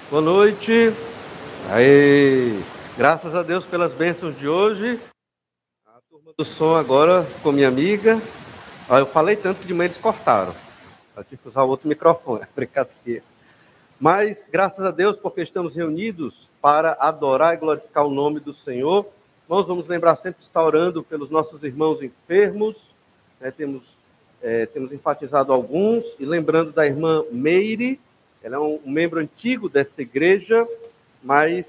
Boa noite. Aê! Graças a Deus pelas bênçãos de hoje. A turma do som agora com minha amiga. Eu falei tanto que de manhã eles cortaram. Eu tive que usar outro microfone, brincadeira. Mas graças a Deus porque estamos reunidos para adorar e glorificar o nome do Senhor. Nós vamos lembrar sempre de estar orando pelos nossos irmãos enfermos. Temos enfatizado alguns. E lembrando da irmã Meire. Ela é um membro antigo desta igreja, mas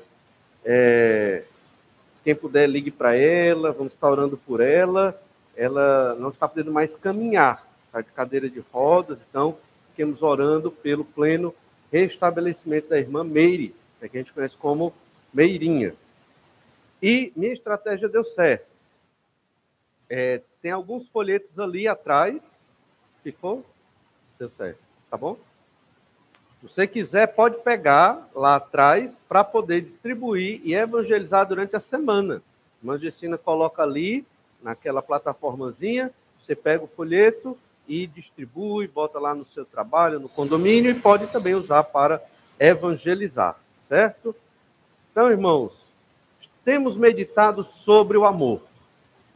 quem puder, ligue para ela, vamos estar orando por ela. Ela não está podendo mais caminhar, está de cadeira de rodas, então fiquemos orando pelo pleno restabelecimento da irmã Meire, que a gente conhece como Meirinha. E minha estratégia deu certo. Tem alguns folhetos ali atrás, ficou? Deu certo, tá bom? Se você quiser, pode pegar lá atrás para poder distribuir e evangelizar durante a semana. A irmã Gessina coloca ali, naquela plataformazinha, você pega o folheto e distribui, bota lá no seu trabalho, no condomínio, e pode também usar para evangelizar, certo? Então, irmãos, temos meditado sobre o amor.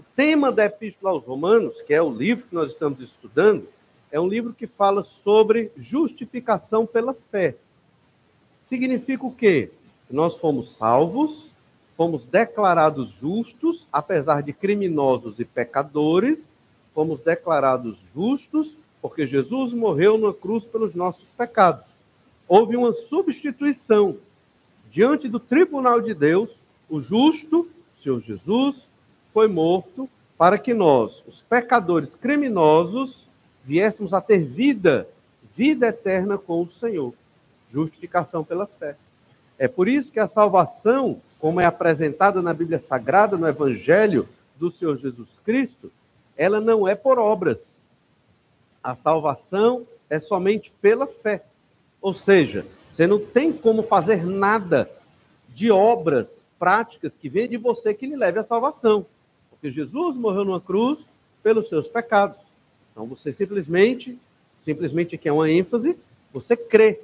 O tema da Epístola aos Romanos, que é o livro que nós estamos estudando, é um livro que fala sobre justificação pela fé. Significa o quê? Nós fomos salvos, fomos declarados justos, apesar de criminosos e pecadores, fomos declarados justos porque Jesus morreu na cruz pelos nossos pecados. Houve uma substituição. Diante do tribunal de Deus, o justo, o Senhor Jesus, foi morto para que nós, os pecadores criminosos, viéssemos a ter vida eterna com o Senhor. Justificação pela fé. É por isso que a salvação, como é apresentada na Bíblia Sagrada, no Evangelho do Senhor Jesus Cristo, ela não é por obras. A salvação é somente pela fé. Ou seja, você não tem como fazer nada de obras práticas que vêm de você que lhe leve à salvação. Porque Jesus morreu numa cruz pelos seus pecados. Então você simplesmente aqui é uma ênfase, você crê.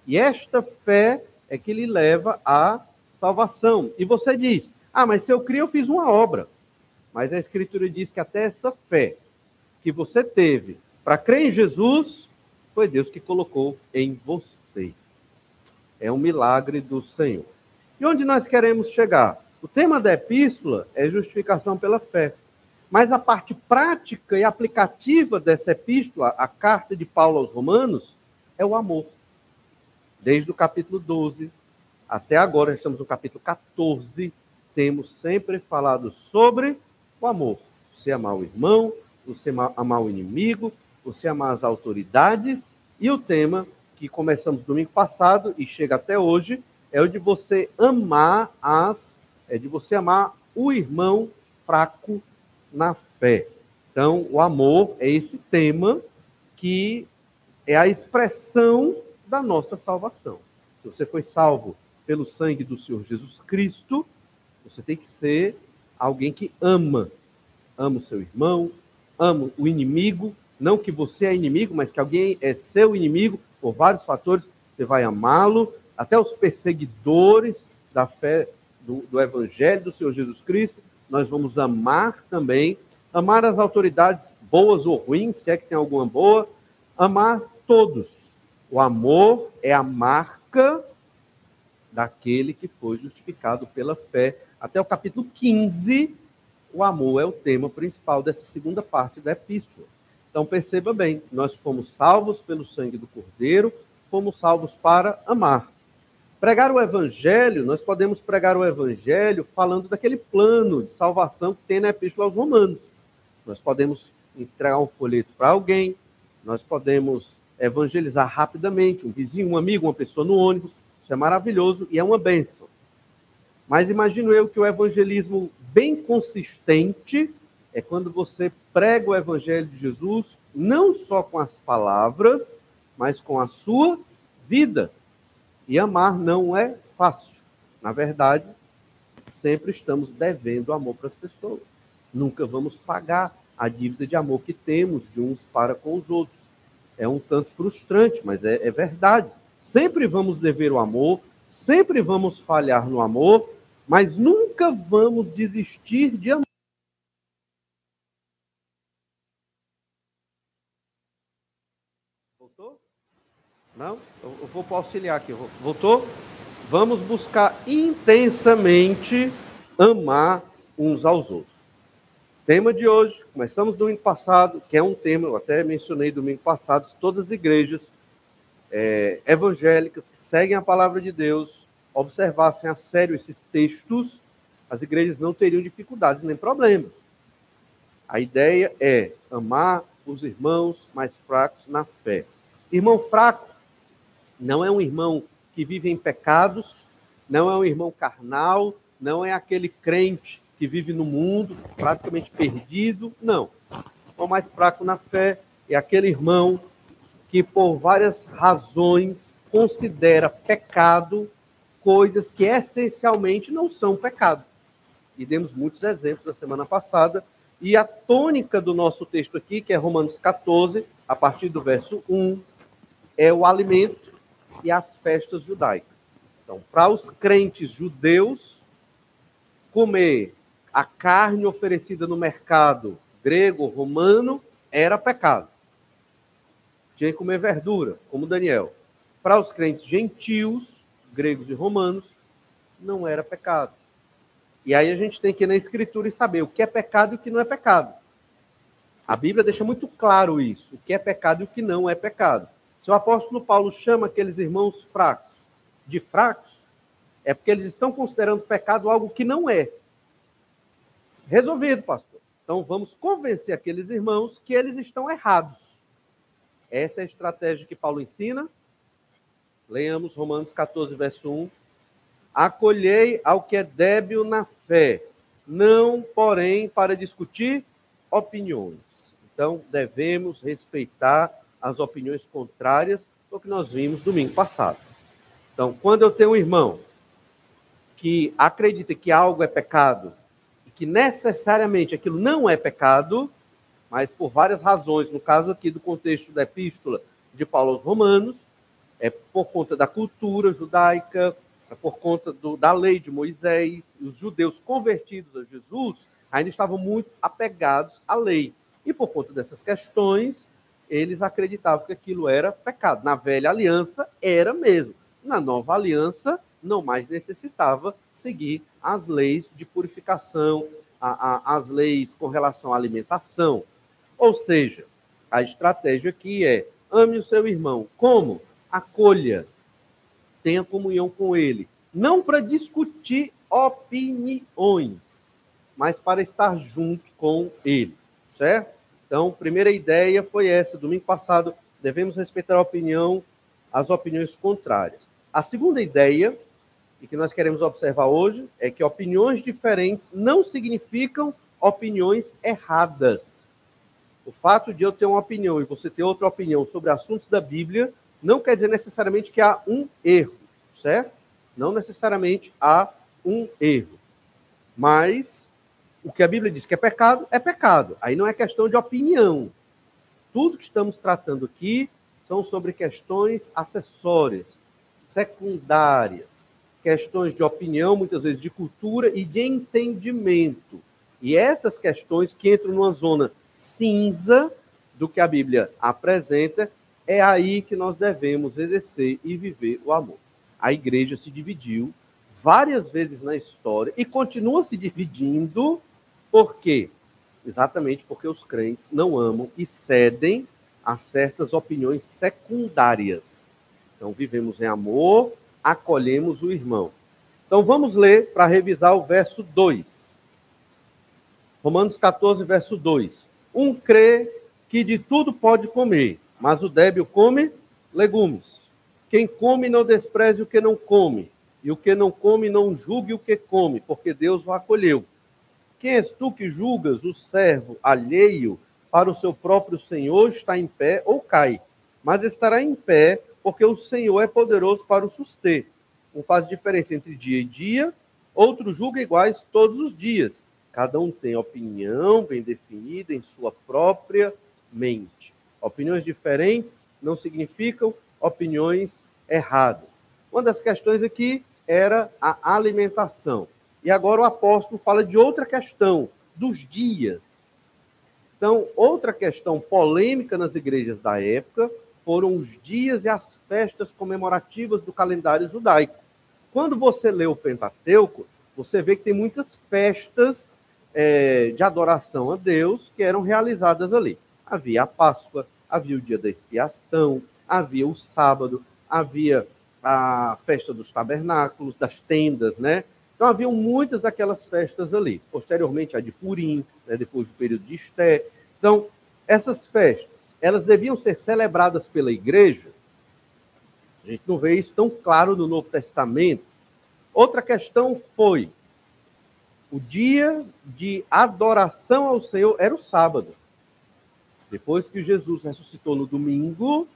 E esta fé é que lhe leva à salvação. E você diz, mas se eu criei, eu fiz uma obra. Mas a Escritura diz que até essa fé que você teve para crer em Jesus, foi Deus que colocou em você. É um milagre do Senhor. E onde nós queremos chegar? O tema da epístola é justificação pela fé. Mas a parte prática e aplicativa dessa epístola, a carta de Paulo aos Romanos, é o amor. Desde o capítulo 12 até agora, estamos no capítulo 14, temos sempre falado sobre o amor. Você amar o irmão, você amar o inimigo, você amar as autoridades, e o tema que começamos domingo passado e chega até hoje é o de você amar o irmão fraco na fé. Então, o amor é esse tema que é a expressão da nossa salvação. Se você foi salvo pelo sangue do Senhor Jesus Cristo, você tem que ser alguém que ama o seu irmão, ama o inimigo, não que você é inimigo, mas que alguém é seu inimigo, por vários fatores, você vai amá-lo, até os perseguidores da fé do Evangelho do Senhor Jesus Cristo, nós vamos amar também, amar as autoridades boas ou ruins, se é que tem alguma boa, amar todos. O amor é a marca daquele que foi justificado pela fé. Até o capítulo 15, o amor é o tema principal dessa segunda parte da epístola. Então perceba bem, nós fomos salvos pelo sangue do Cordeiro, fomos salvos para amar. Pregar o Evangelho, nós podemos pregar o Evangelho falando daquele plano de salvação que tem na Epístola aos Romanos. Nós podemos entregar um folheto para alguém, nós podemos evangelizar rapidamente, um vizinho, um amigo, uma pessoa no ônibus, isso é maravilhoso e é uma bênção. Mas imagino eu que o evangelismo bem consistente é quando você prega o Evangelho de Jesus, não só com as palavras, mas com a sua vida. E amar não é fácil. Na verdade, sempre estamos devendo amor para as pessoas. Nunca vamos pagar a dívida de amor que temos de uns para com os outros. É um tanto frustrante, mas é verdade. sempre vamos dever o amor, sempre vamos falhar no amor, mas nunca vamos desistir de amar. Voltou? Não? Eu vou auxiliar aqui. Voltou? Vamos buscar intensamente amar uns aos outros. Tema de hoje, começamos domingo passado, que é um tema, eu até mencionei domingo passado, todas as igrejas evangélicas que seguem a palavra de Deus, observassem a sério esses textos, as igrejas não teriam dificuldades nem problemas. A ideia é amar os irmãos mais fracos na fé. Irmão fraco não é um irmão que vive em pecados, não é um irmão carnal, não é aquele crente que vive no mundo, praticamente perdido, não. O mais fraco na fé é aquele irmão que, por várias razões, considera pecado coisas que essencialmente não são pecado. E demos muitos exemplos na semana passada, e a tônica do nosso texto aqui, que é Romanos 14, a partir do verso 1, é o alimento e as festas judaicas. Então, para os crentes judeus, comer a carne oferecida no mercado grego ou romano era pecado. Tinha que comer verdura, como Daniel. Para os crentes gentios, gregos e romanos, não era pecado. E aí a gente tem que ir na Escritura e saber o que é pecado e o que não é pecado. A Bíblia deixa muito claro isso, o que é pecado e o que não é pecado. Se o apóstolo Paulo chama aqueles irmãos fracos de fracos, é porque eles estão considerando pecado algo que não é. Resolvido, pastor. Então vamos convencer aqueles irmãos que eles estão errados. Essa é a estratégia que Paulo ensina. Leamos Romanos 14, verso 1. Acolhei ao que é débil na fé, não, porém, para discutir opiniões. Então, devemos respeitar as opiniões contrárias ao que nós vimos domingo passado. Então, quando eu tenho um irmão que acredita que algo é pecado, e que necessariamente aquilo não é pecado, mas por várias razões, no caso aqui do contexto da epístola de Paulo aos Romanos, é por conta da cultura judaica, é por conta da lei de Moisés, os judeus convertidos a Jesus ainda estavam muito apegados à lei. E por conta dessas questões, eles acreditavam que aquilo era pecado. Na velha aliança, era mesmo. Na nova aliança, não mais necessitava seguir as leis de purificação, as leis com relação à alimentação. Ou seja, a estratégia aqui é: ame o seu irmão. Como? Acolha. Tenha comunhão com ele. Não para discutir opiniões, mas para estar junto com ele. Certo? Então, a primeira ideia foi essa. Domingo passado, devemos respeitar as opiniões contrárias. A segunda ideia, e que nós queremos observar hoje, é que opiniões diferentes não significam opiniões erradas. O fato de eu ter uma opinião e você ter outra opinião sobre assuntos da Bíblia não quer dizer necessariamente que há um erro, certo? Não necessariamente há um erro. Mas o que a Bíblia diz que é pecado, é pecado. Aí não é questão de opinião. Tudo que estamos tratando aqui são sobre questões acessórias, secundárias, questões de opinião, muitas vezes de cultura e de entendimento. E essas questões que entram numa zona cinza do que a Bíblia apresenta, é aí que nós devemos exercer e viver o amor. A igreja se dividiu várias vezes na história e continua se dividindo. Por quê? Exatamente porque os crentes não amam e cedem a certas opiniões secundárias. Então, vivemos em amor, acolhemos o irmão. Então, vamos ler para revisar o verso 2. Romanos 14, verso 2. Um crê que de tudo pode comer, mas o débil come legumes. Quem come não despreze o que não come, e o que não come não julgue o que come, porque Deus o acolheu. Quem és tu que julgas o servo alheio para o seu próprio Senhor está em pé ou cai? Mas estará em pé, porque o Senhor é poderoso para o suster. Um faz diferença entre dia e dia, outro julga iguais todos os dias. Cada um tem opinião bem definida em sua própria mente. Opiniões diferentes não significam opiniões erradas. Uma das questões aqui era a alimentação. E agora o apóstolo fala de outra questão, dos dias. Então, outra questão polêmica nas igrejas da época foram os dias e as festas comemorativas do calendário judaico. Quando você lê o Pentateuco, você vê que tem muitas festas de adoração a Deus que eram realizadas ali. Havia a Páscoa, havia o dia da expiação, havia o sábado, havia a festa dos tabernáculos, das tendas, né? Então, haviam muitas daquelas festas ali. Posteriormente, a de Purim, né, depois do período de Esté. Então, essas festas, elas deviam ser celebradas pela igreja. A gente não vê isso tão claro no Novo Testamento. Outra questão foi, o dia de adoração ao Senhor era o sábado. Depois que Jesus ressuscitou no domingo,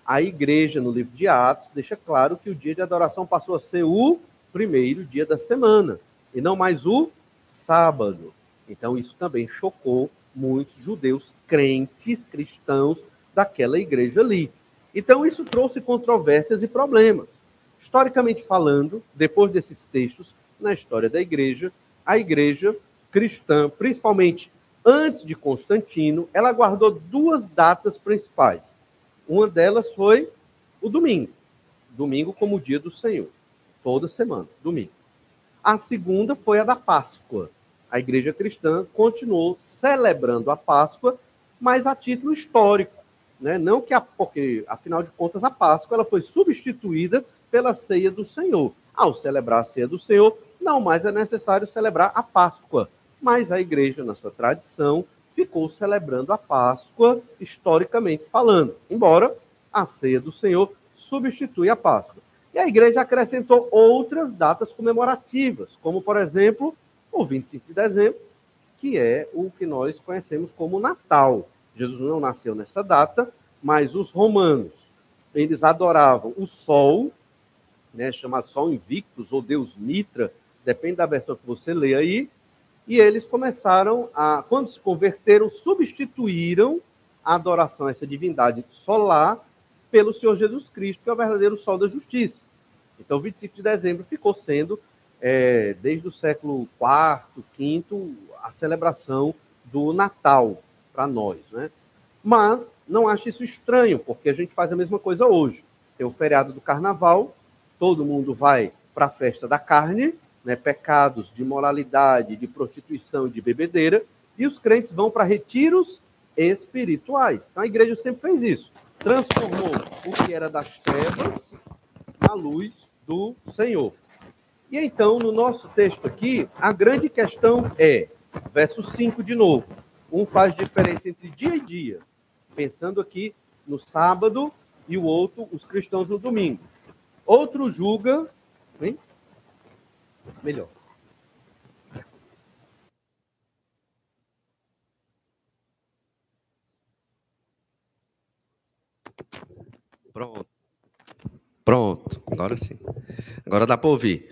a igreja, no livro de Atos, deixa claro que o dia de adoração passou a ser o primeiro dia da semana, e não mais o sábado. Então, isso também chocou muitos judeus crentes, cristãos, daquela igreja ali. Então, isso trouxe controvérsias e problemas. Historicamente falando, depois desses textos, na história da igreja, a igreja cristã, principalmente antes de Constantino, ela guardou duas datas principais. Uma delas foi o domingo. Domingo como o dia do Senhor. Toda semana, domingo. A segunda foi a da Páscoa. A igreja cristã continuou celebrando a Páscoa, mas a título histórico, né? Não que porque, afinal de contas, a Páscoa ela foi substituída pela ceia do Senhor. Ao celebrar a ceia do Senhor, não mais é necessário celebrar a Páscoa. Mas a igreja, na sua tradição, ficou celebrando a Páscoa, historicamente falando, embora a ceia do Senhor substitui a Páscoa. E a igreja acrescentou outras datas comemorativas, como, por exemplo, o 25 de dezembro, que é o que nós conhecemos como Natal. Jesus não nasceu nessa data, mas os romanos, eles adoravam o sol, né, chamado Sol Invictus, ou Deus Mitra, depende da versão que você lê aí, e eles começaram a, quando se converteram, substituíram a adoração a essa divindade solar pelo Senhor Jesus Cristo, que é o verdadeiro sol da justiça. Então, 25 de dezembro ficou sendo, desde o século IV, V, a celebração do Natal para nós, né? Mas não acho isso estranho, porque a gente faz a mesma coisa hoje. Tem o feriado do Carnaval, todo mundo vai para a festa da carne, né, pecados de moralidade, de prostituição e de bebedeira, e os crentes vão para retiros espirituais. Então, a igreja sempre fez isso. Transformou o que era das trevas na luz do Senhor. E então, no nosso texto aqui, a grande questão é, verso 5 de novo, um faz diferença entre dia e dia, pensando aqui no sábado e o outro, os cristãos no domingo. Outro julga, hein? Melhor. Pronto, agora sim. Agora dá para ouvir.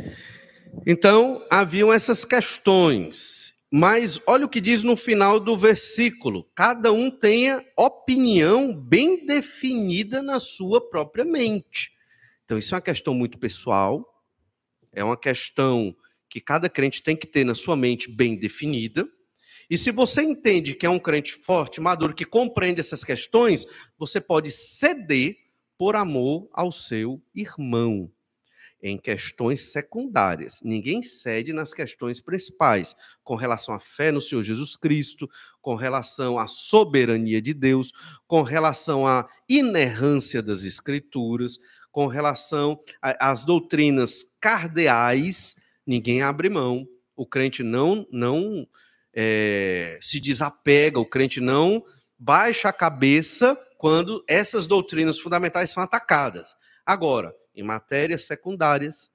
Então, haviam essas questões, mas olha o que diz no final do versículo. Cada um tenha opinião bem definida na sua própria mente. Então, isso é uma questão muito pessoal, é uma questão que cada crente tem que ter na sua mente bem definida. E se você entende que é um crente forte, maduro, que compreende essas questões, você pode ceder por amor ao seu irmão em questões secundárias. Ninguém cede nas questões principais, com relação à fé no Senhor Jesus Cristo, com relação à soberania de Deus, com relação à inerrância das Escrituras, com relação às doutrinas cardeais. Ninguém abre mão. O crente não se desapega, o crente não baixa a cabeça quando essas doutrinas fundamentais são atacadas. Agora, em matérias secundárias,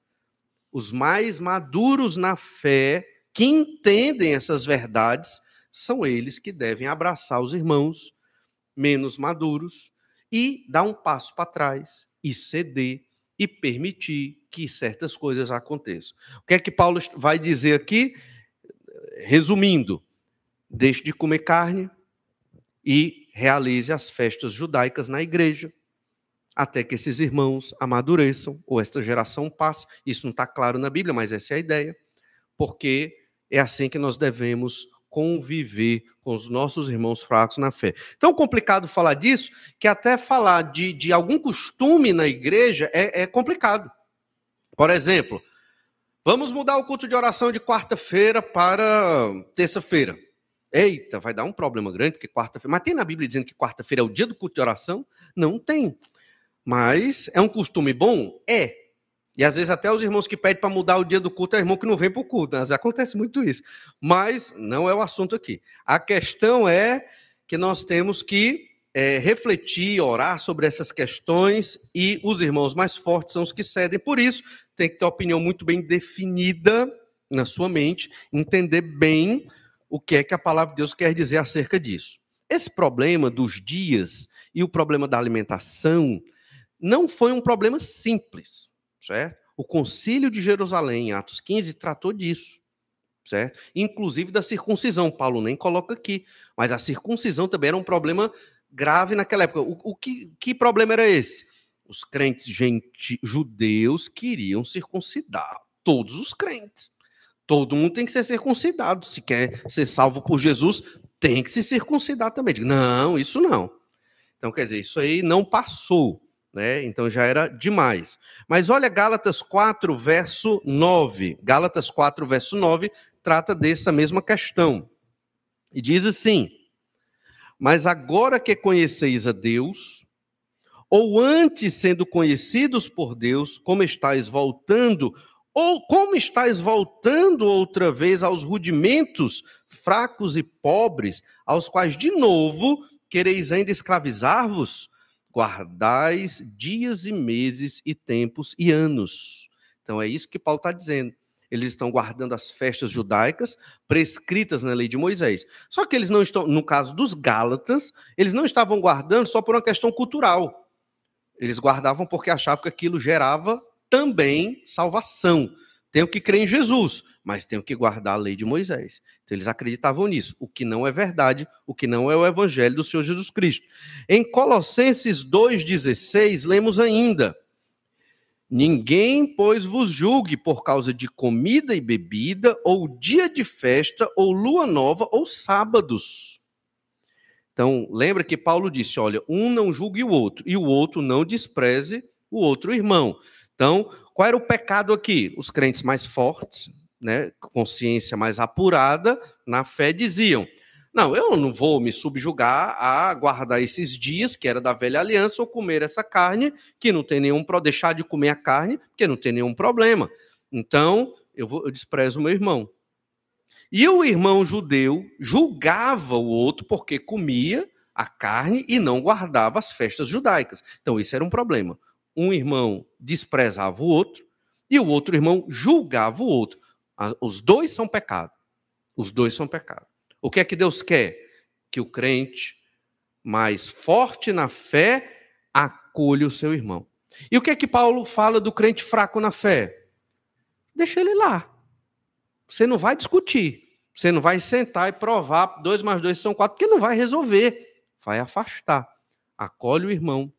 os mais maduros na fé, que entendem essas verdades, são eles que devem abraçar os irmãos menos maduros e dar um passo para trás e ceder e permitir que certas coisas aconteçam. O que é que Paulo vai dizer aqui? Resumindo, deixe de comer carne e realize as festas judaicas na igreja. até que esses irmãos amadureçam, ou esta geração passe. Isso não está claro na Bíblia, mas essa é a ideia, porque é assim que nós devemos conviver com os nossos irmãos fracos na fé. Tão complicado falar disso, que até falar de algum costume na igreja é complicado. Por exemplo, vamos mudar o culto de oração de quarta-feira para terça-feira. Eita, vai dar um problema grande, porque quarta-feira... Mas tem na Bíblia dizendo que quarta-feira é o dia do culto de oração? Não tem. Mas é um costume bom? É. E às vezes até os irmãos que pedem para mudar o dia do culto é irmão que não vem para o culto. Né? Acontece muito isso. Mas não é o assunto aqui. A questão é que nós temos que refletir, orar sobre essas questões, e os irmãos mais fortes são os que cedem. Por isso, tem que ter uma opinião muito bem definida na sua mente, entender bem o que é que a palavra de Deus quer dizer acerca disso. Esse problema dos dias e o problema da alimentação não foi um problema simples, certo? O Concílio de Jerusalém, em Atos 15, tratou disso, certo? Inclusive da circuncisão. Paulo nem coloca aqui, mas a circuncisão também era um problema grave naquela época. Que problema era esse? Os crentes judeus queriam circuncidar todos os crentes. Todo mundo tem que ser circuncidado. Se quer ser salvo por Jesus, tem que se circuncidar também. Não, isso não. Então, quer dizer, isso aí não passou, né? Então já era demais. Mas olha Gálatas 4, verso 9. Gálatas 4, verso 9 trata dessa mesma questão. E diz assim: mas agora que conheceis a Deus, ou antes sendo conhecidos por Deus, como estáis voltando outra vez aos rudimentos fracos e pobres, aos quais de novo quereis ainda escravizar-vos? Guardais dias e meses e tempos e anos. Então é isso que Paulo está dizendo. Eles estão guardando as festas judaicas prescritas na lei de Moisés. Só que eles não estão, no caso dos Gálatas, eles não estavam guardando só por uma questão cultural. Eles guardavam porque achavam que aquilo gerava também salvação. Tenho que crer em Jesus, mas tenho que guardar a lei de Moisés. Então eles acreditavam nisso, o que não é verdade, o que não é o evangelho do Senhor Jesus Cristo. Em Colossenses 2,16, lemos ainda: ninguém, pois, vos julgue por causa de comida e bebida, ou dia de festa, ou lua nova, ou sábados. Então, lembra que Paulo disse, olha, um não julgue o outro, e o outro não despreze o outro irmão. Então, qual era o pecado aqui? Os crentes mais fortes, né, consciência mais apurada, na fé, diziam, não, eu não vou me subjugar a guardar esses dias, que era da velha aliança, ou comer essa carne, que não tem nenhum problema, deixar de comer a carne, que não tem nenhum problema. Então, eu desprezo o meu irmão. E o irmão judeu julgava o outro porque comia a carne e não guardava as festas judaicas. Então, isso era um problema. Um irmão desprezava o outro e o outro irmão julgava o outro. Os dois são pecado. Os dois são pecado. O que é que Deus quer? Que o crente mais forte na fé acolha o seu irmão. E o que é que Paulo fala do crente fraco na fé? Deixa ele lá. Você não vai discutir. Você não vai sentar e provar 2 mais 2 são 4, porque não vai resolver. Vai afastar. Acolhe o irmão.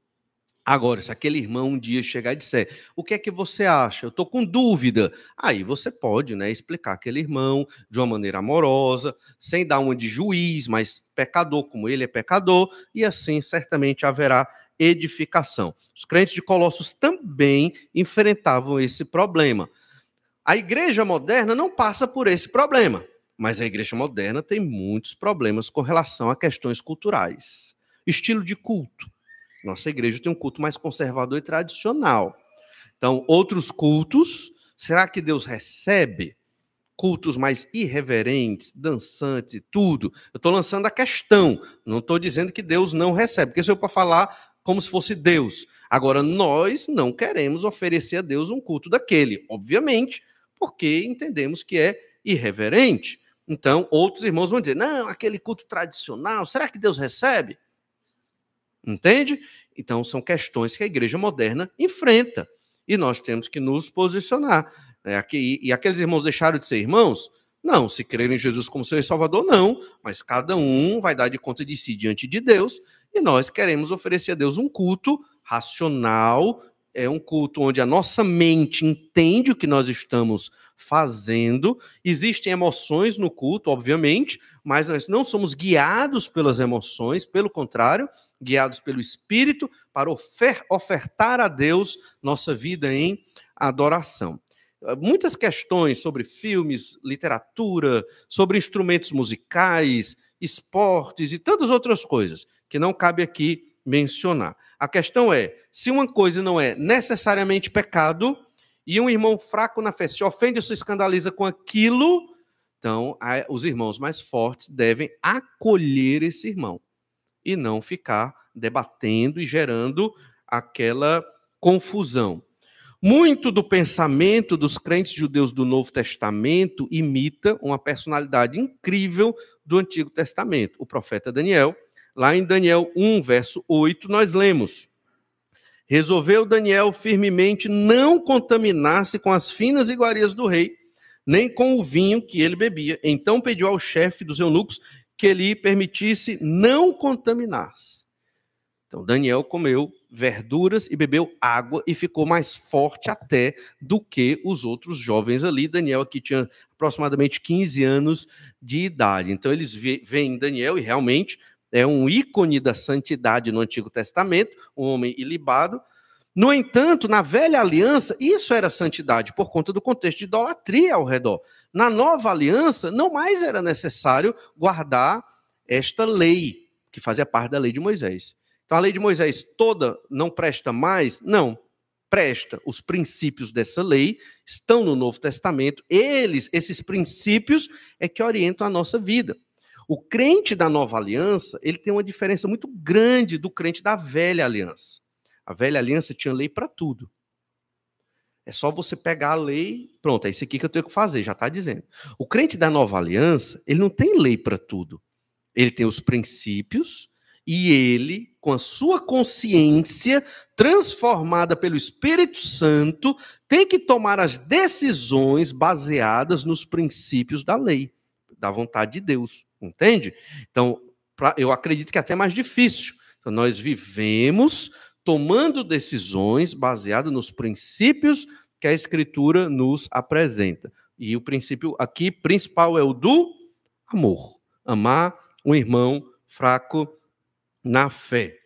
Agora, se aquele irmão um dia chegar e disser, o que é que você acha? Eu estou com dúvida. Aí você pode, né, explicar aquele irmão de uma maneira amorosa, sem dar uma de juiz, mas pecador como ele é pecador, e assim certamente haverá edificação. Os crentes de Colossos também enfrentavam esse problema. A igreja moderna não passa por esse problema, mas a igreja moderna tem muitos problemas com relação a questões culturais. Estilo de culto. Nossa igreja tem um culto mais conservador e tradicional. Então, outros cultos, será que Deus recebe? Cultos mais irreverentes, dançantes e tudo. Eu estou lançando a questão, não estou dizendo que Deus não recebe, porque isso é para falar como se fosse Deus. Agora, nós não queremos oferecer a Deus um culto daquele, obviamente, porque entendemos que é irreverente. Então, outros irmãos vão dizer, não, aquele culto tradicional, será que Deus recebe? Entende? Então, são questões que a igreja moderna enfrenta. E nós temos que nos posicionar. E aqueles irmãos deixaram de ser irmãos? Não. Se crerem em Jesus como seu Salvador, não. Mas cada um vai dar de conta de si diante de Deus. E nós queremos oferecer a Deus um culto racional, é um culto onde a nossa mente entende o que nós estamos fazendo. Existem emoções no culto, obviamente, mas nós não somos guiados pelas emoções, pelo contrário, guiados pelo Espírito para ofertar a Deus nossa vida em adoração. Muitas questões sobre filmes, literatura, sobre instrumentos musicais, esportes e tantas outras coisas que não cabe aqui mencionar. A questão é, se uma coisa não é necessariamente pecado e um irmão fraco na fé se ofende ou se escandaliza com aquilo, então os irmãos mais fortes devem acolher esse irmão e não ficar debatendo e gerando aquela confusão. Muito do pensamento dos crentes judeus do Novo Testamento imita uma personalidade incrível do Antigo Testamento, o profeta Daniel. Lá em Daniel 1, verso 8, nós lemos: resolveu Daniel firmemente não contaminar-se com as finas iguarias do rei, nem com o vinho que ele bebia. Então pediu ao chefe dos eunucos que lhe permitisse não contaminar-se. Então Daniel comeu verduras e bebeu água e ficou mais forte até do que os outros jovens ali. Daniel aqui tinha aproximadamente 15 anos de idade. Então eles veem Daniel e realmente é um ícone da santidade no Antigo Testamento, um homem ilibado. No entanto, na velha aliança, isso era santidade por conta do contexto de idolatria ao redor. Na nova aliança, não mais era necessário guardar esta lei, que fazia parte da lei de Moisés. Então, a lei de Moisés toda não presta mais? Não, presta. Os princípios dessa lei estão no Novo Testamento. Esses princípios, é que orientam a nossa vida. O crente da nova aliança, ele tem uma diferença muito grande do crente da velha aliança. A velha aliança tinha lei para tudo. É só você pegar a lei, pronto, é isso aqui que eu tenho que fazer, já está dizendo. O crente da nova aliança, ele não tem lei para tudo. Ele tem os princípios e ele, com a sua consciência transformada pelo Espírito Santo, tem que tomar as decisões baseadas nos princípios da lei, da vontade de Deus. Entende? Então, eu acredito que é até mais difícil. Então, nós vivemos tomando decisões baseadas nos princípios que a Escritura nos apresenta. E o princípio aqui principal é o do amor. Amar um irmão fraco na fé.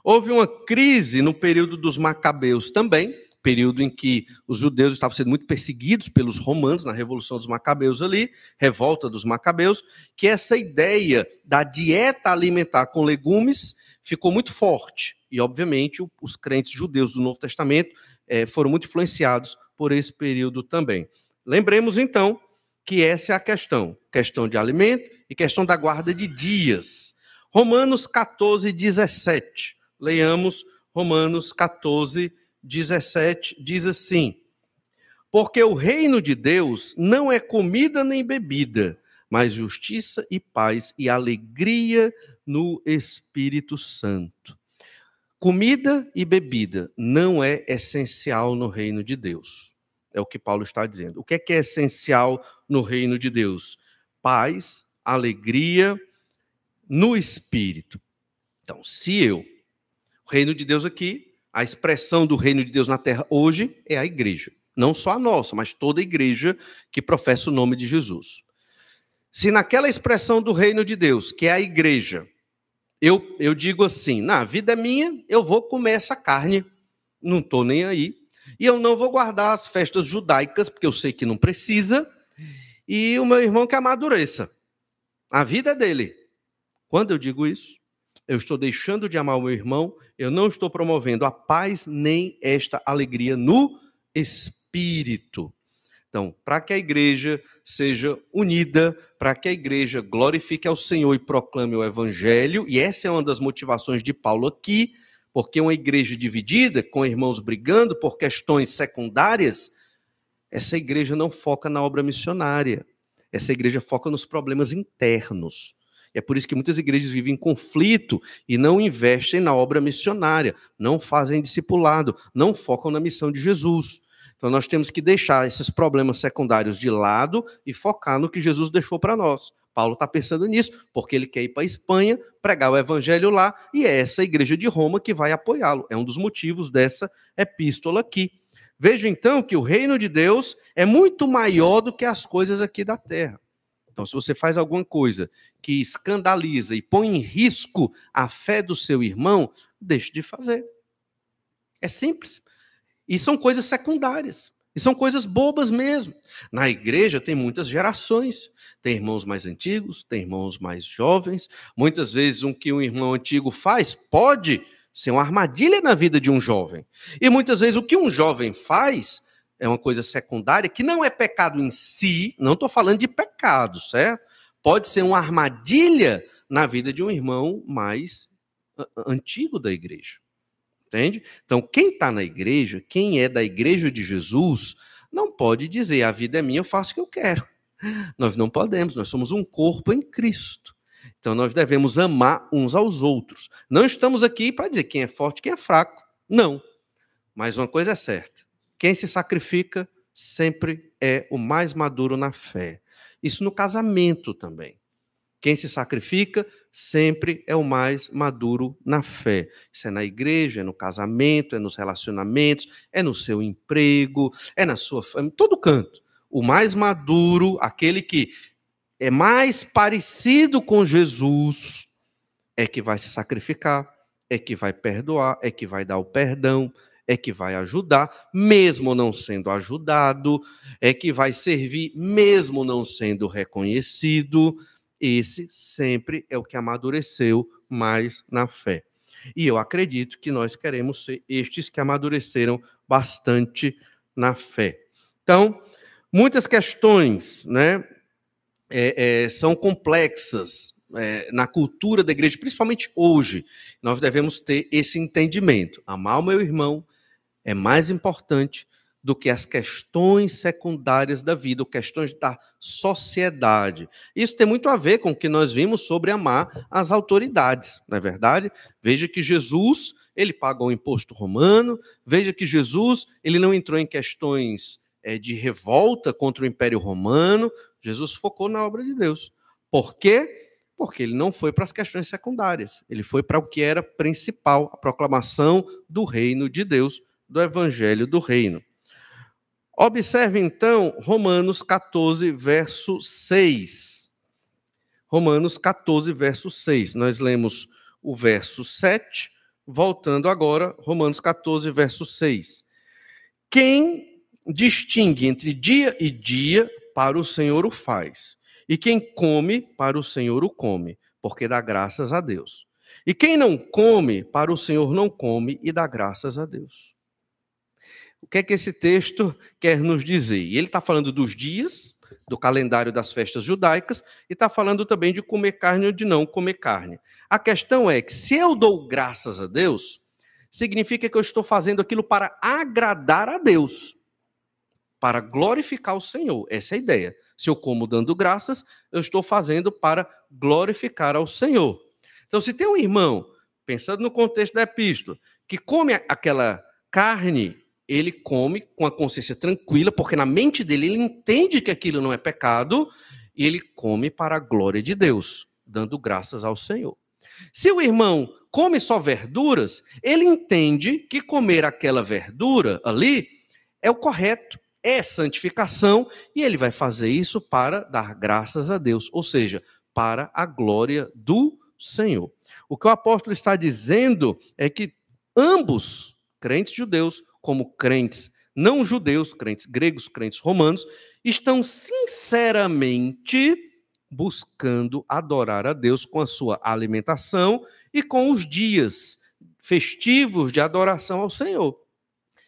Houve uma crise no período dos Macabeus também, período em que os judeus estavam sendo muito perseguidos pelos romanos, na Revolução dos Macabeus ali, revolta dos Macabeus, que essa ideia da dieta alimentar com legumes ficou muito forte. E, obviamente, os crentes judeus do Novo Testamento foram muito influenciados por esse período também. Lembremos, então, que essa é a questão de alimento e questão da guarda de dias. Romanos 14, 17. Leiamos Romanos 14, 17, diz assim: porque o reino de Deus não é comida nem bebida, mas justiça e paz e alegria no Espírito Santo. Comida e bebida não é essencial no reino de Deus. É o que Paulo está dizendo. O que é essencial no reino de Deus? Paz, alegria no Espírito. Então, o reino de Deus aqui, a expressão do reino de Deus na terra hoje é a igreja. Não só a nossa, mas toda a igreja que professa o nome de Jesus. Se naquela expressão do reino de Deus, que é a igreja, eu digo assim, a vida é minha, eu vou comer essa carne, não estou nem aí, e eu não vou guardar as festas judaicas, porque eu sei que não precisa, e o meu irmão que amadureça. A vida é dele. Quando eu digo isso, eu estou deixando de amar o meu irmão, eu não estou promovendo a paz nem esta alegria no Espírito. Então, para que a igreja seja unida, para que a igreja glorifique ao Senhor e proclame o Evangelho, e essa é uma das motivações de Paulo aqui, porque uma igreja dividida, com irmãos brigando por questões secundárias, essa igreja não foca na obra missionária, essa igreja foca nos problemas internos. É por isso que muitas igrejas vivem em conflito e não investem na obra missionária, não fazem discipulado, não focam na missão de Jesus. Então nós temos que deixar esses problemas secundários de lado e focar no que Jesus deixou para nós. Paulo está pensando nisso, porque ele quer ir para a Espanha, pregar o evangelho lá, e é essa igreja de Roma que vai apoiá-lo. É um dos motivos dessa epístola aqui. Veja então que o reino de Deus é muito maior do que as coisas aqui da terra. Então, se você faz alguma coisa que escandaliza e põe em risco a fé do seu irmão, deixe de fazer. É simples. E são coisas secundárias. E são coisas bobas mesmo. Na igreja tem muitas gerações. Tem irmãos mais antigos, tem irmãos mais jovens. Muitas vezes o que um irmão antigo faz pode ser uma armadilha na vida de um jovem. E muitas vezes o que um jovem faz é uma coisa secundária, que não é pecado em si, não estou falando de pecado, certo? Pode ser uma armadilha na vida de um irmão mais antigo da igreja. Entende? Então, quem está na igreja, quem é da igreja de Jesus, não pode dizer, a vida é minha, eu faço o que eu quero. Nós não podemos, nós somos um corpo em Cristo. Então, nós devemos amar uns aos outros. Não estamos aqui para dizer quem é forte, quem é fraco. Não. Mas uma coisa é certa, quem se sacrifica sempre é o mais maduro na fé. Isso no casamento também. Quem se sacrifica sempre é o mais maduro na fé. Isso é na igreja, é no casamento, é nos relacionamentos, é no seu emprego, é na sua família, em todo canto. O mais maduro, aquele que é mais parecido com Jesus, é que vai se sacrificar, é que vai perdoar, é que vai dar o perdão, é que vai ajudar, mesmo não sendo ajudado, é que vai servir, mesmo não sendo reconhecido. Esse sempre é o que amadureceu mais na fé. E eu acredito que nós queremos ser estes que amadureceram bastante na fé. Então, muitas questões, né, são complexas na cultura da igreja, principalmente hoje. Nós devemos ter esse entendimento. Amar o meu irmão é mais importante do que as questões secundárias da vida, ou questões da sociedade. Isso tem muito a ver com o que nós vimos sobre amar as autoridades, não é verdade? Veja que Jesus, ele pagou o imposto romano, veja que Jesus, ele não entrou em questões de revolta contra o Império Romano, Jesus focou na obra de Deus. Por quê? Porque ele não foi para as questões secundárias, ele foi para o que era principal, a proclamação do reino de Deus, do evangelho do reino. Observe então Romanos 14, verso 6. Romanos 14, verso 6. Nós lemos o verso 7, voltando agora, Romanos 14, verso 6. Quem distingue entre dia e dia, para o Senhor o faz. E quem come, para o Senhor o come, porque dá graças a Deus. E quem não come, para o Senhor não come e dá graças a Deus. O que é que esse texto quer nos dizer? E ele está falando dos dias, do calendário das festas judaicas, e está falando também de comer carne ou de não comer carne. A questão é que se eu dou graças a Deus, significa que eu estou fazendo aquilo para agradar a Deus, para glorificar o Senhor. Essa é a ideia. Se eu como dando graças, eu estou fazendo para glorificar ao Senhor. Então, se tem um irmão, pensando no contexto da epístola, que come aquela carne, ele come com a consciência tranquila, porque na mente dele ele entende que aquilo não é pecado, e ele come para a glória de Deus, dando graças ao Senhor. Se o irmão come só verduras, ele entende que comer aquela verdura ali é o correto, é santificação, e ele vai fazer isso para dar graças a Deus, ou seja, para a glória do Senhor. O que o apóstolo está dizendo é que ambos, crentes judeus, como crentes não judeus, crentes gregos, crentes romanos, estão sinceramente buscando adorar a Deus com a sua alimentação e com os dias festivos de adoração ao Senhor.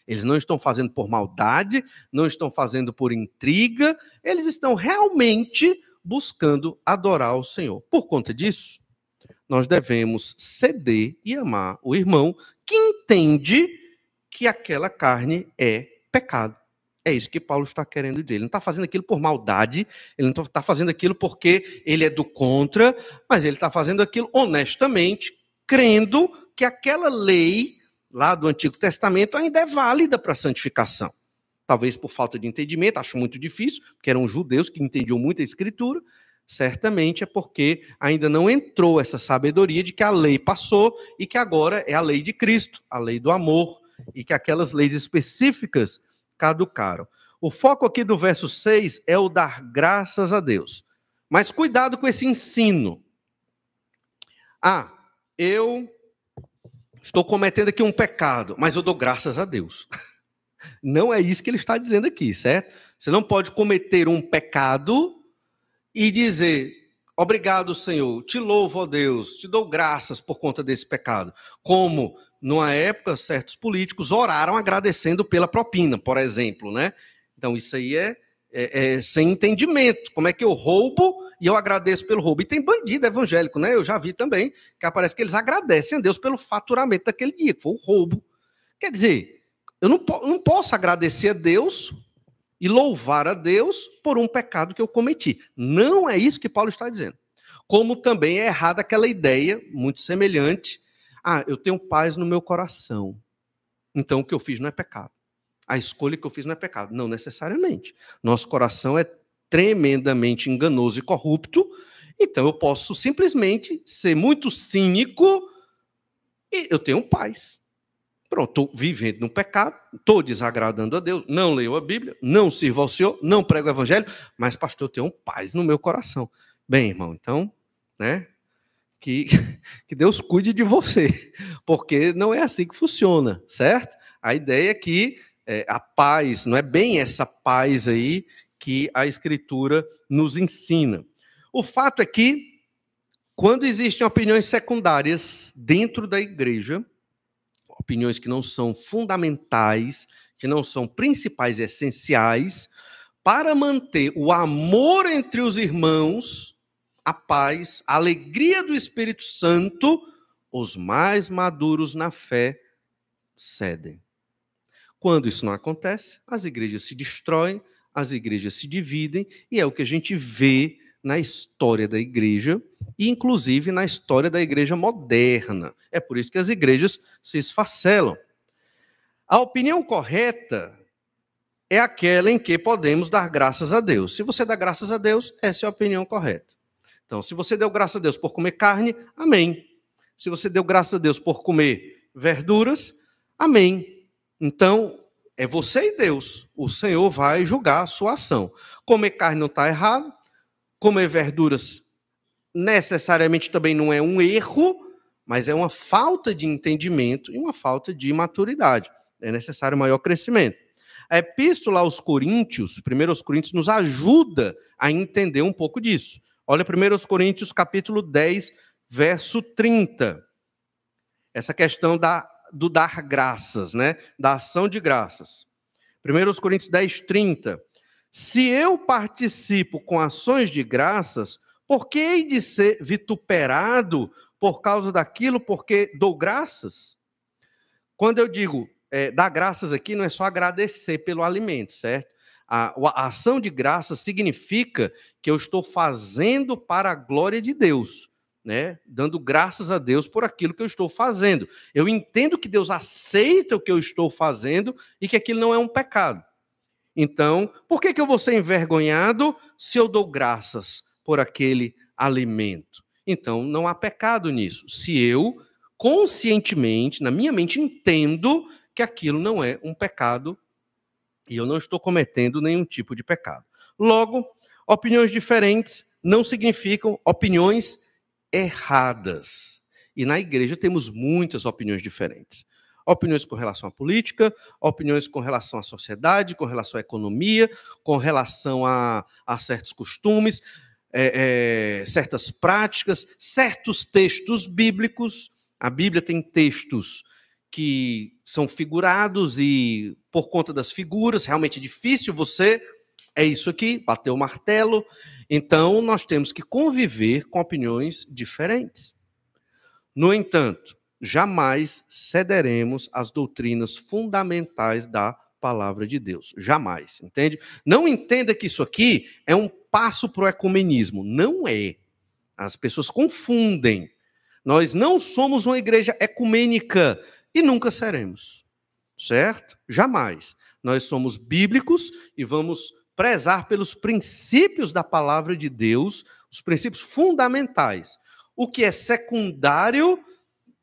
Eles não estão fazendo por maldade, não estão fazendo por intriga, eles estão realmente buscando adorar ao Senhor. Por conta disso, nós devemos ceder e amar o irmão que entende que aquela carne é pecado. É isso que Paulo está querendo dizer. Ele não está fazendo aquilo por maldade, ele não está fazendo aquilo porque ele é do contra, mas ele está fazendo aquilo honestamente, crendo que aquela lei lá do Antigo Testamento ainda é válida para a santificação. Talvez por falta de entendimento, acho muito difícil, porque eram judeus que entendiam muito a Escritura, certamente é porque ainda não entrou essa sabedoria de que a lei passou e que agora é a lei de Cristo, a lei do amor, e que aquelas leis específicas caducaram. O foco aqui do verso 6 é o dar graças a Deus. Mas cuidado com esse ensino. Eu estou cometendo aqui um pecado, mas eu dou graças a Deus. Não é isso que ele está dizendo aqui, certo? Você não pode cometer um pecado e dizer, obrigado, Senhor, te louvo, ó Deus, te dou graças por conta desse pecado. Como, numa época, certos políticos oraram agradecendo pela propina, por exemplo, né? Então, isso aí é sem entendimento. Como é que eu roubo e eu agradeço pelo roubo? E tem bandido evangélico, né? Eu já vi também, que parece que eles agradecem a Deus pelo faturamento daquele dia, que foi o roubo. Quer dizer, eu não posso agradecer a Deus e louvar a Deus por um pecado que eu cometi. Não é isso que Paulo está dizendo. Como também é errada aquela ideia, muito semelhante, eu tenho paz no meu coração, então o que eu fiz não é pecado. A escolha que eu fiz não é pecado. Não necessariamente. Nosso coração é tremendamente enganoso e corrupto, então eu posso simplesmente ser muito cínico e eu tenho paz. Pronto, estou vivendo no pecado, estou desagradando a Deus, não leio a Bíblia, não sirvo ao Senhor, não prego o Evangelho, mas, pastor, eu tenho paz no meu coração. Bem, irmão, então, né, que Deus cuide de você, porque não é assim que funciona, certo? A ideia é que a paz, não é bem essa paz aí que a Escritura nos ensina. O fato é que, quando existem opiniões secundárias dentro da igreja, opiniões que não são fundamentais, que não são principais e essenciais, para manter o amor entre os irmãos, a paz, a alegria do Espírito Santo, os mais maduros na fé cedem. Quando isso não acontece, as igrejas se destroem, as igrejas se dividem, e é o que a gente vê na história da igreja, e inclusive na história da igreja moderna. É por isso que as igrejas se esfacelam. A opinião correta é aquela em que podemos dar graças a Deus. Se você dá graças a Deus, essa é a opinião correta. Então, se você deu graças a Deus por comer carne, amém. Se você deu graças a Deus por comer verduras, amém. Então, é você e Deus. O Senhor vai julgar a sua ação. Comer carne não está errado. Comer verduras necessariamente também não é um erro, mas é uma falta de entendimento e uma falta de maturidade. É necessário maior crescimento. A epístola aos Coríntios, 1 Coríntios, nos ajuda a entender um pouco disso. Olha 1 Coríntios, capítulo 10, verso 30. Essa questão do dar graças, né? Da ação de graças. 1 Coríntios 10, 30. Se eu participo com ações de graças, por que hei de ser vituperado por causa daquilo, porque dou graças? Quando eu digo dar graças aqui, não é só agradecer pelo alimento, certo? A ação de graças significa que eu estou fazendo para a glória de Deus, né? Dando graças a Deus por aquilo que eu estou fazendo. Eu entendo que Deus aceita o que eu estou fazendo e que aquilo não é um pecado. Então, por que eu vou ser envergonhado se eu dou graças por aquele alimento? Então, não há pecado nisso. Se eu, conscientemente, na minha mente, entendo que aquilo não é um pecado e eu não estou cometendo nenhum tipo de pecado. Logo, opiniões diferentes não significam opiniões erradas. E na igreja temos muitas opiniões diferentes. Opiniões com relação à política, opiniões com relação à sociedade, com relação à economia, com relação a certos costumes, certas práticas, certos textos bíblicos. A Bíblia tem textos que são figurados e, por conta das figuras, realmente é difícil você... É isso aqui, bater o martelo. Então, nós temos que conviver com opiniões diferentes. No entanto, jamais cederemos às doutrinas fundamentais da palavra de Deus. Jamais, entende? Não entenda que isso aqui é um passo para o ecumenismo. Não é. As pessoas confundem. Nós não somos uma igreja ecumênica e nunca seremos. Certo? Jamais. Nós somos bíblicos e vamos prezar pelos princípios da palavra de Deus, os princípios fundamentais. O que é secundário,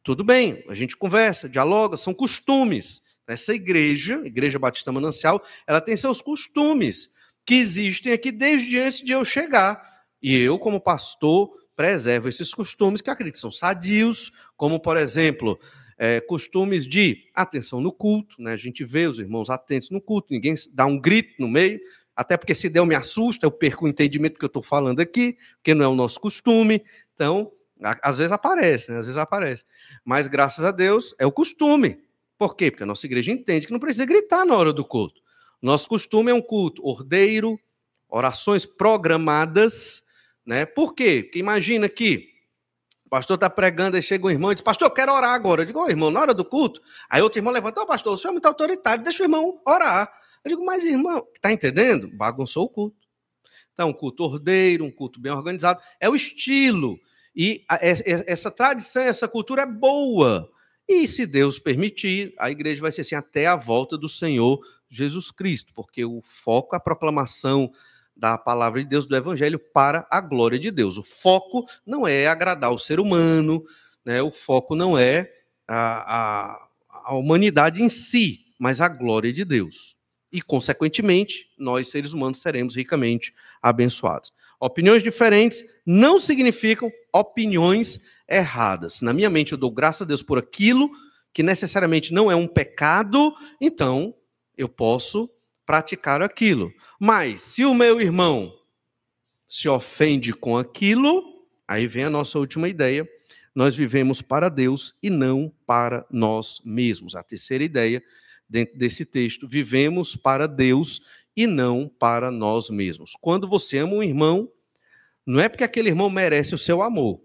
tudo bem, a gente conversa, dialoga, são costumes. Essa igreja, Igreja Batista Manancial, ela tem seus costumes, que existem aqui desde antes de eu chegar. E eu, como pastor, preservo esses costumes que acredito são sadios, como, por exemplo, costumes de atenção no culto, né? A gente vê os irmãos atentos no culto, ninguém dá um grito no meio, até porque se der eu me assusta, eu perco o entendimento do que eu estou falando aqui, porque não é o nosso costume. Então, às vezes aparece, né? Às vezes aparece. Mas, graças a Deus, é o costume. Por quê? Porque a nossa igreja entende que não precisa gritar na hora do culto. Nosso costume é um culto ordeiro, orações programadas, né? Por quê? Porque imagina que o pastor está pregando, aí chega um irmão e diz, pastor, eu quero orar agora. Eu digo, irmão, na hora do culto. Aí outro irmão levanta, pastor, o senhor é muito autoritário, deixa o irmão orar. Eu digo, mas irmão, está entendendo? Bagunçou o culto. Então, um culto ordeiro, um culto bem organizado, é o estilo. E essa tradição, essa cultura é boa. E se Deus permitir, a igreja vai ser assim até a volta do Senhor Jesus Cristo, porque o foco é a proclamação da palavra de Deus, do evangelho, para a glória de Deus. O foco não é agradar o ser humano, né? O foco não é a humanidade em si, mas a glória de Deus. E, consequentemente, nós, seres humanos, seremos ricamente abençoados. Opiniões diferentes não significam opiniões erradas. Na minha mente, eu dou graças a Deus por aquilo que necessariamente não é um pecado, então eu posso praticar aquilo. Mas, se o meu irmão se ofende com aquilo, aí vem a nossa última ideia, nós vivemos para Deus e não para nós mesmos. A terceira ideia, dentro desse texto, vivemos para Deus e não para nós mesmos. Quando você ama um irmão, não é porque aquele irmão merece o seu amor,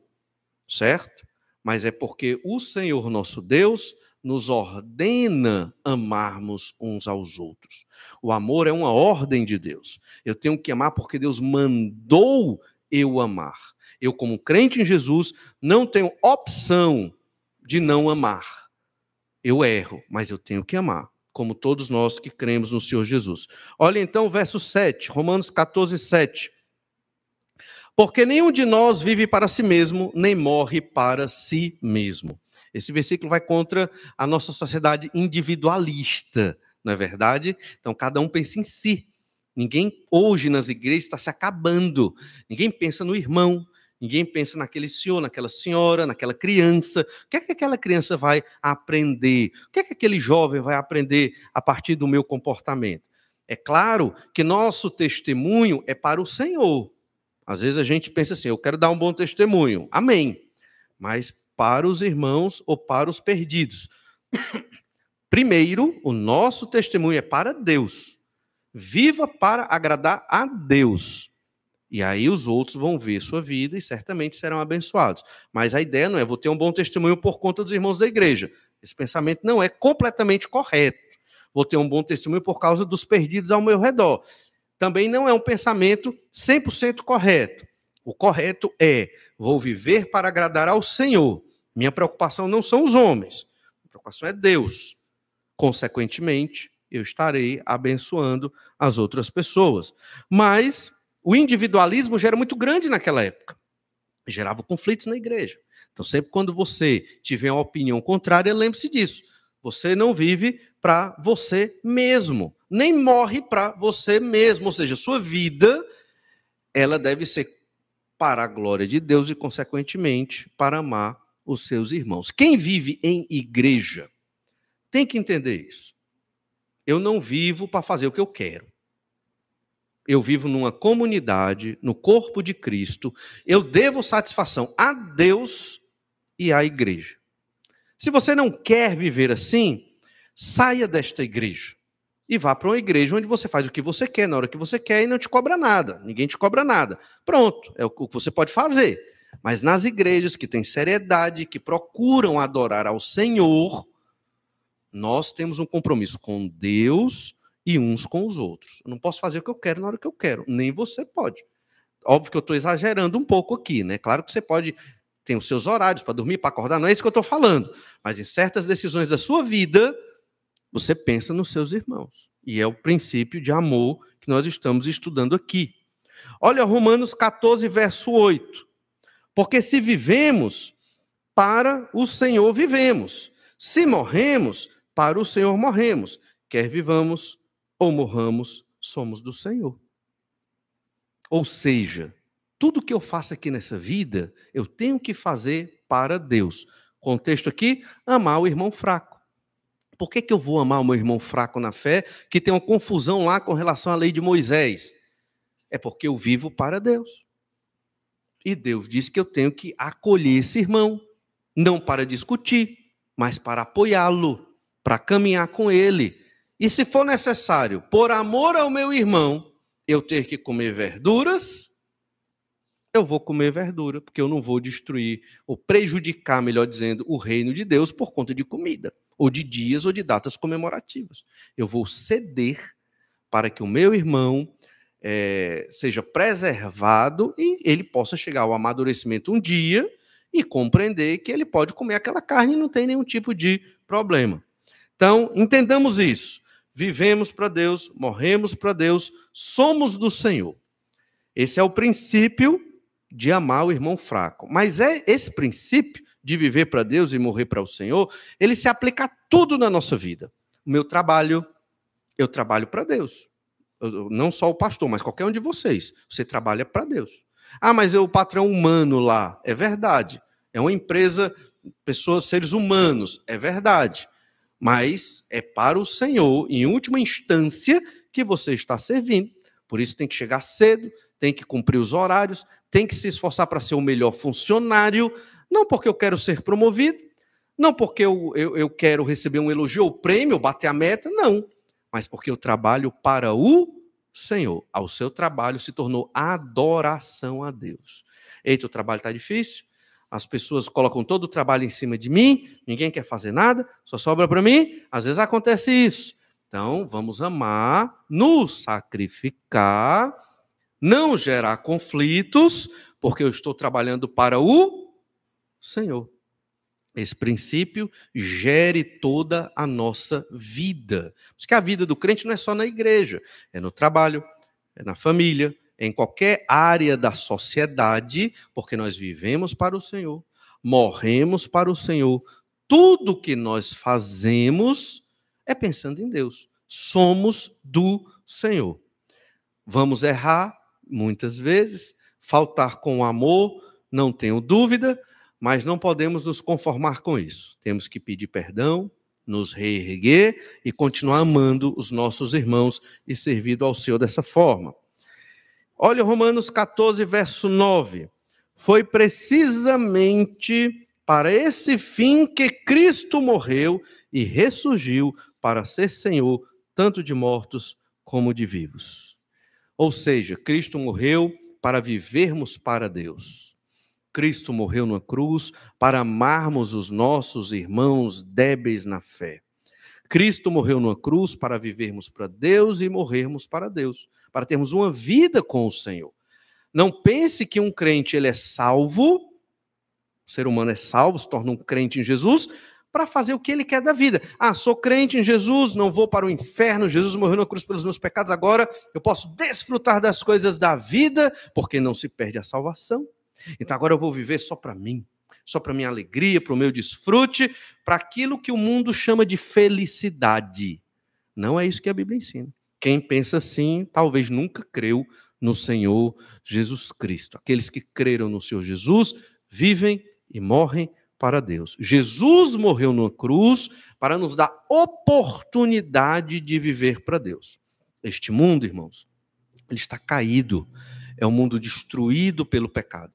certo? Mas é porque o Senhor nosso Deus nos ordena amarmos uns aos outros. O amor é uma ordem de Deus. Eu tenho que amar porque Deus mandou eu amar. Eu, como crente em Jesus, não tenho opção de não amar. Eu erro, mas eu tenho que amar, como todos nós que cremos no Senhor Jesus. Olha então o verso 7, Romanos 14, 7. Porque nenhum de nós vive para si mesmo, nem morre para si mesmo. Esse versículo vai contra a nossa sociedade individualista, não é verdade? Então, cada um pensa em si. Ninguém, hoje, nas igrejas, está se acabando. Ninguém pensa no irmão, ninguém pensa naquele senhor, naquela senhora, naquela criança. O que é que aquela criança vai aprender? O que é que aquele jovem vai aprender a partir do meu comportamento? É claro que nosso testemunho é para o Senhor. Às vezes a gente pensa assim, eu quero dar um bom testemunho. Amém. Mas para os irmãos ou para os perdidos. Primeiro, o nosso testemunho é para Deus. Viva para agradar a Deus. E aí os outros vão ver sua vida e certamente serão abençoados. Mas a ideia não é, vou ter um bom testemunho por conta dos irmãos da igreja. Esse pensamento não é completamente correto. Vou ter um bom testemunho por causa dos perdidos ao meu redor. Também não é um pensamento 100% correto. O correto é, vou viver para agradar ao Senhor. Minha preocupação não são os homens. A preocupação é Deus. Consequentemente, eu estarei abençoando as outras pessoas. Mas o individualismo já era muito grande naquela época. Gerava conflitos na igreja. Então, sempre quando você tiver uma opinião contrária, lembre-se disso. Você não vive para você mesmo, nem morre para você mesmo. Ou seja, sua vida, ela deve ser para a glória de Deus e, consequentemente, para amar os seus irmãos. Quem vive em igreja tem que entender isso. Eu não vivo para fazer o que eu quero. Eu vivo numa comunidade, no corpo de Cristo. Eu devo satisfação a Deus e à igreja. Se você não quer viver assim, saia desta igreja e vá para uma igreja onde você faz o que você quer, na hora que você quer e não te cobra nada. Ninguém te cobra nada. Pronto, é o que você pode fazer. Mas nas igrejas que têm seriedade, que procuram adorar ao Senhor, nós temos um compromisso com Deus e uns com os outros. Eu não posso fazer o que eu quero na hora que eu quero, nem você pode. Óbvio que eu estou exagerando um pouco aqui, né? Claro que você pode ter os seus horários para dormir, para acordar, não é isso que eu estou falando. Mas em certas decisões da sua vida, você pensa nos seus irmãos. E é o princípio de amor que nós estamos estudando aqui. Olha Romanos 14, verso 8. Porque se vivemos, para o Senhor vivemos. Se morremos, para o Senhor morremos. Quer vivamos ou morramos, somos do Senhor. Ou seja, tudo que eu faço aqui nessa vida, eu tenho que fazer para Deus. Contexto aqui, amar o irmão fraco. Por que eu vou amar o meu irmão fraco na fé, que tem uma confusão lá com relação à lei de Moisés? É porque eu vivo para Deus. E Deus diz que eu tenho que acolher esse irmão, não para discutir, mas para apoiá-lo, para caminhar com ele. E se for necessário, por amor ao meu irmão, eu ter que comer verduras, eu vou comer verdura, porque eu não vou destruir, ou prejudicar, melhor dizendo, o reino de Deus por conta de comida, ou de dias, ou de datas comemorativas. Eu vou ceder para que o meu irmão seja preservado e ele possa chegar ao amadurecimento um dia e compreender que ele pode comer aquela carne e não tem nenhum tipo de problema. Então, entendamos isso. Vivemos para Deus, morremos para Deus, somos do Senhor. Esse é o princípio de amar o irmão fraco. Mas esse princípio de viver para Deus e morrer para o Senhor, ele se aplica a tudo na nossa vida. O meu trabalho, eu trabalho para Deus. Não só o pastor, mas qualquer um de vocês. Você trabalha para Deus. Ah, mas o patrão humano lá. É verdade. É uma empresa, pessoas, seres humanos. É verdade. Mas é para o Senhor, em última instância, que você está servindo. Por isso tem que chegar cedo, tem que cumprir os horários, tem que se esforçar para ser o melhor funcionário, não porque eu quero ser promovido, não porque eu quero receber um elogio ou prêmio, ou bater a meta, não. Mas porque eu trabalho para o Senhor. Ao seu trabalho se tornou adoração a Deus. Eita, o trabalho está difícil? As pessoas colocam todo o trabalho em cima de mim, ninguém quer fazer nada, só sobra para mim. Às vezes acontece isso. Então, vamos amar, nos sacrificar, não gerar conflitos, porque eu estou trabalhando para o Senhor. Esse princípio gere toda a nossa vida. Porque a vida do crente não é só na igreja, é no trabalho, é na família, é em qualquer área da sociedade, porque nós vivemos para o Senhor, morremos para o Senhor. Tudo que nós fazemos é pensando em Deus. Somos do Senhor. Vamos errar muitas vezes, faltar com amor, não tenho dúvida, mas não podemos nos conformar com isso. Temos que pedir perdão, nos reerguer e continuar amando os nossos irmãos e servindo ao Senhor dessa forma. Olha Romanos 14, verso 9. Foi precisamente para esse fim que Cristo morreu e ressurgiu para ser Senhor, tanto de mortos como de vivos. Ou seja, Cristo morreu para vivermos para Deus. Cristo morreu na cruz para amarmos os nossos irmãos débeis na fé. Cristo morreu na cruz para vivermos para Deus e morrermos para Deus, para termos uma vida com o Senhor. Não pense que um crente ele é salvo, o ser humano é salvo, se torna um crente em Jesus, para fazer o que ele quer da vida. Ah, sou crente em Jesus, não vou para o inferno, Jesus morreu na cruz pelos meus pecados, agora eu posso desfrutar das coisas da vida, porque não se perde a salvação. Então agora eu vou viver só para mim, só para minha alegria, para o meu desfrute, para aquilo que o mundo chama de felicidade. Não é isso que a Bíblia ensina. Quem pensa assim, talvez nunca creu no Senhor Jesus Cristo. Aqueles que creram no Senhor Jesus, vivem e morrem para Deus. Jesus morreu na cruz para nos dar oportunidade de viver para Deus. Este mundo, irmãos, ele está caído. É um mundo destruído pelo pecado.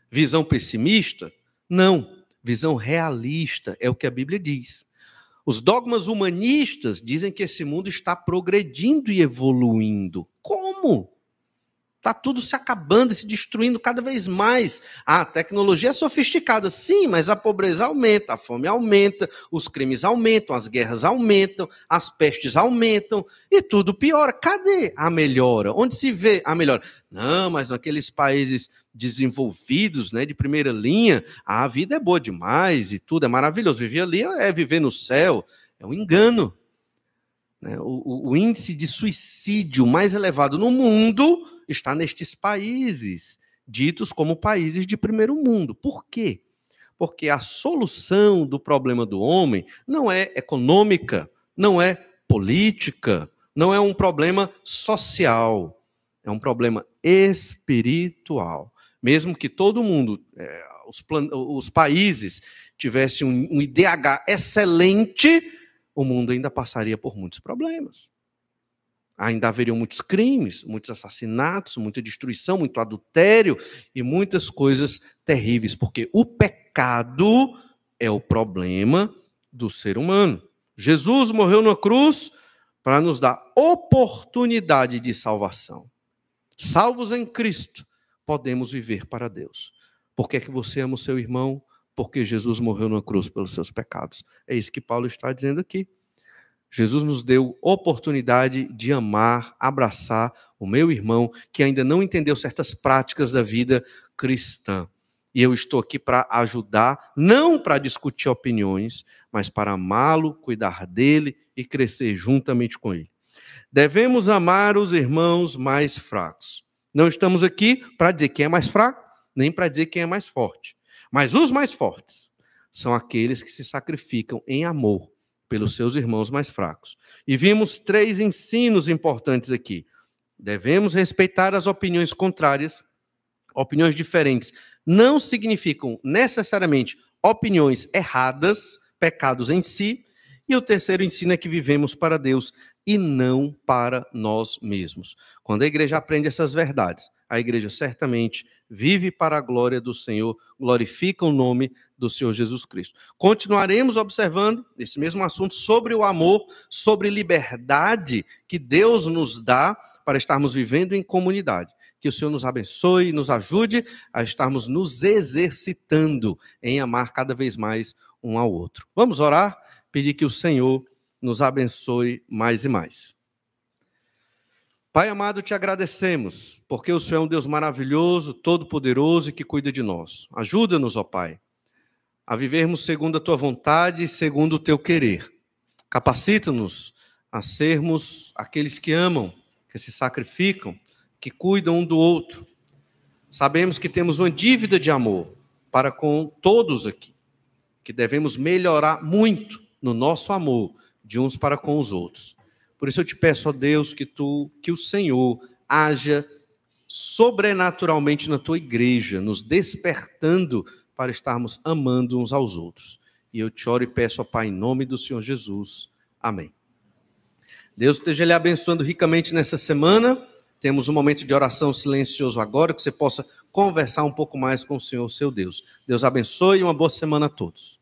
Visão pessimista? Não. Visão realista é o que a Bíblia diz. Os dogmas humanistas dizem que esse mundo está progredindo e evoluindo. Como? Está tudo se acabando e se destruindo cada vez mais. A tecnologia é sofisticada, sim, mas a pobreza aumenta, a fome aumenta, os crimes aumentam, as guerras aumentam, as pestes aumentam e tudo piora. Cadê a melhora? Onde se vê a melhora? Não, mas naqueles países desenvolvidos, né, de primeira linha, a vida é boa demais e tudo é maravilhoso. Viver ali é viver no céu, é um engano. né? O índice de suicídio mais elevado no mundo está nestes países, ditos como países de primeiro mundo. Por quê? Porque a solução do problema do homem não é econômica, não é política, não é um problema social, é um problema espiritual. Mesmo que todo mundo, os países, tivessem um IDH excelente, o mundo ainda passaria por muitos problemas. Ainda haveriam muitos crimes, muitos assassinatos, muita destruição, muito adultério e muitas coisas terríveis, porque o pecado é o problema do ser humano. Jesus morreu na cruz para nos dar oportunidade de salvação. Salvos em Cristo, podemos viver para Deus. Por que é que você ama o seu irmão? Porque Jesus morreu na cruz pelos seus pecados. É isso que Paulo está dizendo aqui. Jesus nos deu oportunidade de amar, abraçar o meu irmão que ainda não entendeu certas práticas da vida cristã. E eu estou aqui para ajudar, não para discutir opiniões, mas para amá-lo, cuidar dele e crescer juntamente com ele. Devemos amar os irmãos mais fracos. Não estamos aqui para dizer quem é mais fraco, nem para dizer quem é mais forte. Mas os mais fortes são aqueles que se sacrificam em amor pelos seus irmãos mais fracos. E vimos 3 ensinos importantes aqui. Devemos respeitar as opiniões contrárias, opiniões diferentes. Não significam necessariamente opiniões erradas, pecados em si. E o terceiro ensino é que vivemos para Deus e não para nós mesmos. Quando a igreja aprende essas verdades, a igreja certamente vive para a glória do Senhor, glorifica o nome do Senhor Jesus Cristo. Continuaremos observando esse mesmo assunto sobre o amor, sobre liberdade que Deus nos dá para estarmos vivendo em comunidade. Que o Senhor nos abençoe e nos ajude a estarmos nos exercitando em amar cada vez mais um ao outro. Vamos orar, pedir que o Senhor nos abençoe mais e mais. Pai amado, te agradecemos, porque o Senhor é um Deus maravilhoso, todo-poderoso e que cuida de nós. Ajuda-nos, ó Pai, a vivermos segundo a tua vontade e segundo o teu querer. Capacita-nos a sermos aqueles que amam, que se sacrificam, que cuidam um do outro. Sabemos que temos uma dívida de amor para com todos aqui, que devemos melhorar muito no nosso amor de uns para com os outros. Por isso eu te peço, ó Deus, que o Senhor haja sobrenaturalmente na tua igreja, nos despertando para estarmos amando uns aos outros. E eu te oro e peço, ó Pai, em nome do Senhor Jesus. Amém. Deus esteja lhe abençoando ricamente nessa semana. Temos um momento de oração silencioso agora, que você possa conversar um pouco mais com o Senhor, seu Deus. Deus abençoe e uma boa semana a todos.